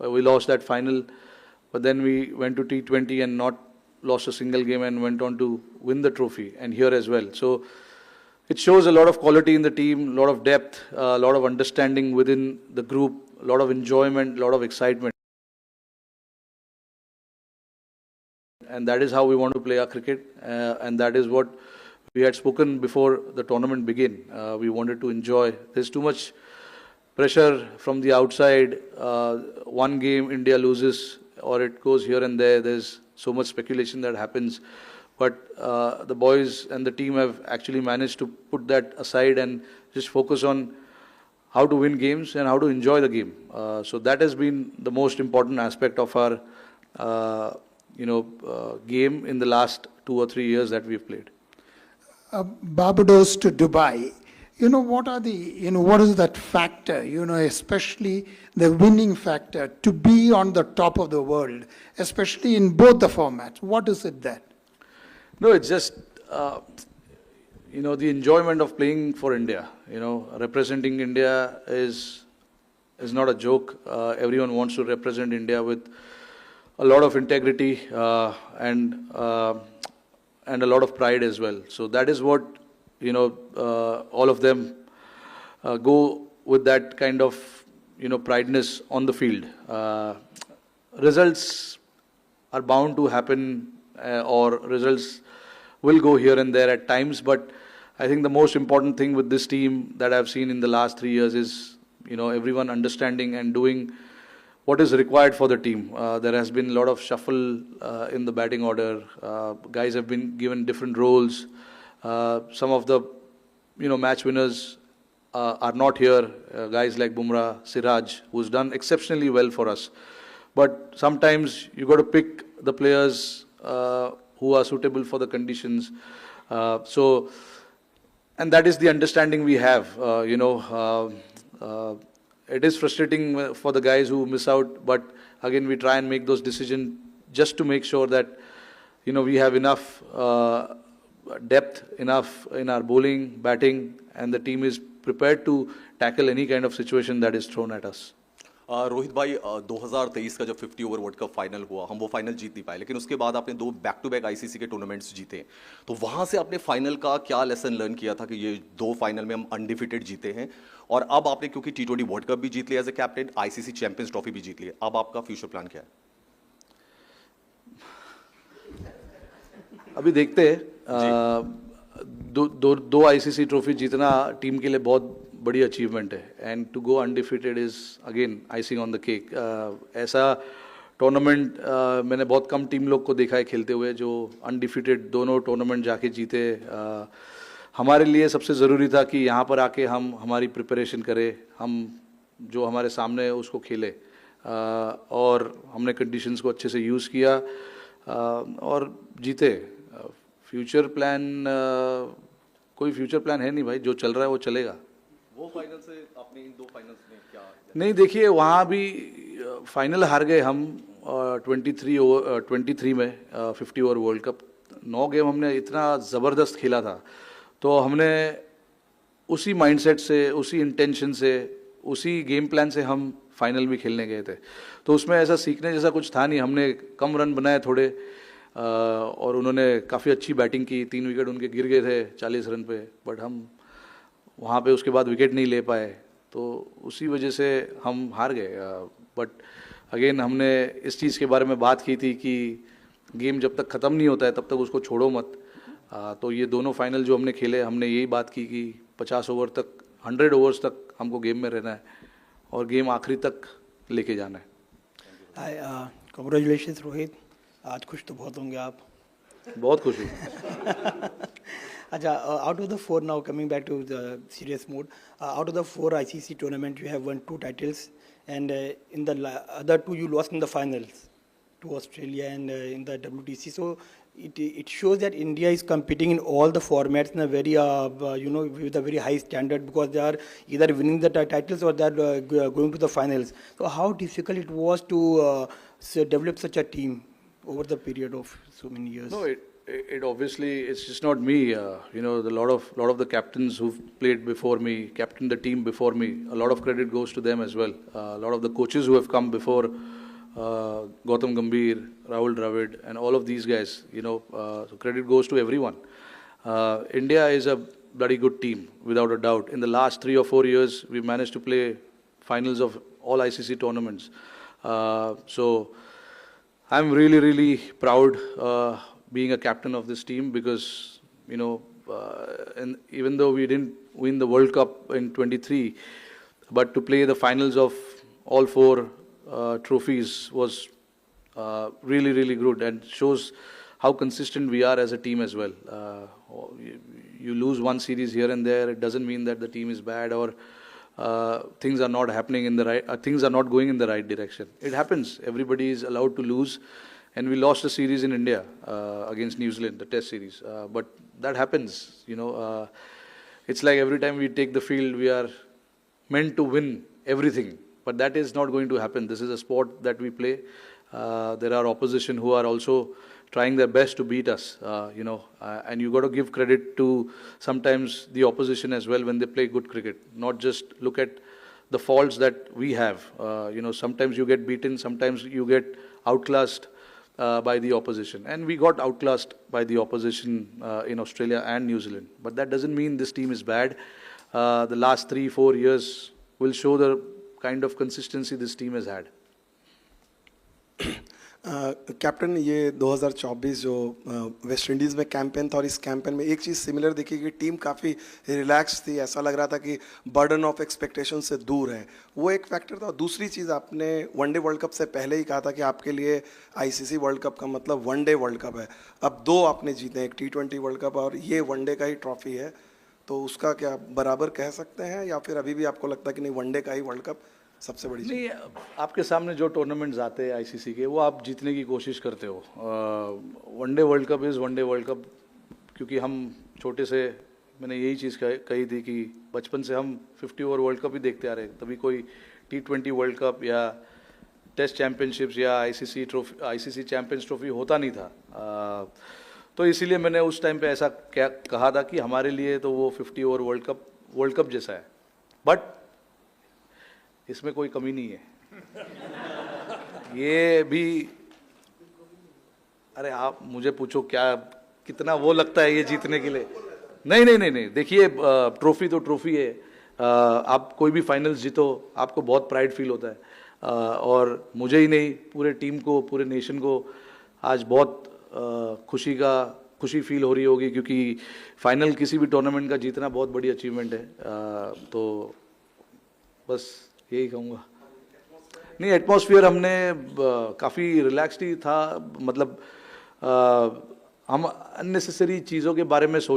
We lost that final, but then we went to T20 and not lost a single game and went on to win the trophy, and here as well. So it shows a lot of quality in the team, a lot of depth, a lot of understanding within the group, a lot of enjoyment, a lot of excitement. And that is how we want to play our cricket, and that is what we had spoken before the tournament began. We wanted to enjoy. There's too much pressure from the outside. One game India loses or it goes here and there. There's so much speculation that happens. But the boys and the team have actually managed to put that aside and just focus on how to win games and how to enjoy the game. So that has been the most important aspect of our game in the last 2 or 3 years that we've played. Barbados to Dubai. What is that factor, especially the winning factor to be on the top of the world, especially in both the formats? What is it there? No, it's just, the enjoyment of playing for India. Representing India is not a joke. Everyone wants to represent India with a lot of integrity and a lot of pride as well. So that is what, all of them go with that kind of, prideness on the field. Results are bound to happen or results will go here and there at times, but I think the most important thing with this team that I've seen in the last 3 years is, everyone understanding and doing what is required for the team. There has been a lot of shuffle in the batting order. Guys have been given different roles. Some of the, match winners are not here. Guys like Bumrah, Siraj, who's done exceptionally well for us. But sometimes you got to pick the players who are suitable for the conditions. And that is the understanding we have. It is frustrating for the guys who miss out, but again, we try and make those decisions just to make sure that, we have enough depth, enough in our bowling, batting, and the team is prepared to tackle any kind of situation that is thrown at us. Rohit भाई 2023 का जब 50 over world cup final हुआ, हम वो final जीत नहीं पाए, लेकिन उसके बाद आपने 2 बैक टू बैक आईसीसी के टूर्नामेंट्स जीते, तो वहां से आपने फाइनल का क्या लेसन लर्न किया था कि ये 2 फाइनल में हम अनडिफिटेड जीते हैं, और अब आपने क्योंकि T20 वर्ल्ड कप भी जीत लिया as a captain, ICC champions trophy भी जीत लिया, अब आपका फ्यूचर प्लान क्या है? अभी देखते हैं. दो आईसीसी ट्रॉफी जीतना टीम के लिए बहुत बड़ी अचीवमेंट है, and to go undefeated is again icing on the cake. ऐसा टूर्नामेंट मैंने बहुत कम टीम लोग को देखा है खेलते हुए जो अनडिफिटेड दोनों टूर्नामेंट जाके जीते. हमारे लिए सबसे ज़रूरी था कि यहाँ पर आके हम हमारी प्रिपरेशन करें, हम जो हमारे सामने है उसको खेले, और हमने कंडीशंस को अच्छे से यूज़ किया और जीते. फ्यूचर प्लान कोई फ्यूचर प्लान है नहीं भाई, जो चल रहा है वो चलेगा. वो फाइनल से आपने इन 2 फाइनल्स में क्या? नहीं, देखिए वहाँ भी फाइनल हार गए हम 23 में 50 ओवर वर्ल्ड कप. 9 गेम हमने इतना ज़बरदस्त खेला था, तो हमने उसी माइंडसेट से, उसी इंटेंशन से, उसी गेम प्लान से हम फाइनल भी खेलने गए थे. तो उसमें ऐसा सीखने जैसा कुछ था नहीं. हमने कम रन बनाए थोड़े, और उन्होंने काफ़ी अच्छी बैटिंग की. 3 विकेट उनके गिर गए थे 40 रन पे, बट हम वहाँ पे उसके बाद विकेट नहीं ले पाए, तो उसी वजह से हम हार गए. बट अगेन हमने इस चीज़ के बारे में बात की थी कि गेम जब तक ख़त्म नहीं होता है तब तक उसको छोड़ो मत. तो ये दोनों फाइनल जो हमने खेले, हमने यही बात की कि 50 ओवर तक, 100 ओवर्स तक हमको गेम में रहना है और गेम आखिरी तक लेके जाना है. कांग्रेचुलेशंस रोहित, आज खुश तो बहुत होंगे आप. बहुत खुश हूँ. अच्छा, out of the 4 now, coming back to the serious mode, out of the 4 ICC tournament, you have won 2 titles, and in the other 2 you lost in the finals to Australia and in the WTC. So it shows that India is competing in all the formats in a very with a very high standard, because they are either winning the titles or they are going to the finals. So how difficult it was to develop such a team over the period of so many years? No, it obviously, it's just not me. You know, the lot of the captains who've played before me, captained the team before me. A lot of credit goes to them as well. A lot of the coaches who have come before, Gautam Gambhir, Rahul Dravid, and all of these guys. You know, so credit goes to everyone. India is a bloody good team, without a doubt. In the last 3 or 4 years, we managed to play finals of all ICC tournaments. So I'm really, really proud being a captain of this team, because, you know, and even though we didn't win the World Cup in 23, but to play the finals of all 4 trophies was really, really good, and shows how consistent we are as a team as well. You lose one series here and there, it doesn't mean that the team is bad, or things are not happening in the right, things are not going in the right direction. It happens. Everybody is allowed to lose, and we lost a series in India against New Zealand, the Test series. But that happens. You know, it's like every time we take the field, we are meant to win everything. But that is not going to happen. This is a sport that we play. There are opposition who are also trying their best to beat us, you know, and you got to give credit to sometimes the opposition as well when they play good cricket. Not just look at the faults that we have. You know, sometimes you get beaten, sometimes you get outclassed by the opposition. And we got outclassed by the opposition in Australia and New Zealand. But that doesn't mean this team is bad. The last 3-4 years will show the kind of consistency this team has had. Captain, ये 2024 जो West Indies में campaign था, और इस campaign में एक चीज़ similar देखी कि टीम काफ़ी रिलैक्स थी, ऐसा लग रहा था कि बर्डन ऑफ एक्सपेक्टेशन से दूर है, वो एक फैक्टर था। दूसरी चीज़, आपने वनडे वर्ल्ड कप से पहले ही कहा था कि आपके लिए आईसीसी वर्ल्ड कप का मतलब वनडे वर्ल्ड कप है। अब 2 आपने जीते, एक T20 वर्ल्ड कप और ये वनडे का ही ट्रॉफी है, तो उसका क्या बराबर कह सकते हैं, या फिर अभी भी आपको लगता है कि नहीं, वनडे का ही वर्ल्ड कप सबसे बड़ी? नहीं, आपके सामने जो टूर्नामेंट्स आते हैं आईसीसी के, वो आप जीतने की कोशिश करते हो। One day world cup is one day world cup, क्योंकि हम छोटे से, मैंने यही चीज़ कही थी कि बचपन से हम 50 ओवर वर्ल्ड कप ही देखते आ रहे, तभी कोई T20 वर्ल्ड कप या टेस्ट चैम्पियनशिप्स या आईसीसी चैम्पियंस ट्रॉफी होता नहीं था। तो इसीलिए मैंने उस टाइम पे ऐसा कहा था कि हमारे लिए तो वो 50 ओवर वर्ल्ड कप जैसा है, बट इसमें कोई कमी नहीं है। ये भी, अरे आप मुझे पूछो क्या कितना वो लगता है ये जीतने के लिए? नहीं, देखिए, ट्रॉफी तो ट्रॉफी है। आप कोई भी फाइनल्स जीतो, आपको बहुत प्राइड फील होता है, और मुझे ही नहीं, पूरे टीम को, पूरे नेशन को आज बहुत खुशी फील हो रही होगी, क्योंकि फाइनल किसी भी टूर्नामेंट का जीतना बहुत बड़ी अचीवमेंट है। तो बस यही कहूँगा। नहीं, एटमॉस्फेयर हमने काफ़ी रिलैक्स्ड ही था, मतलब हम अननेसेसरी चीज़ों के बारे में सोच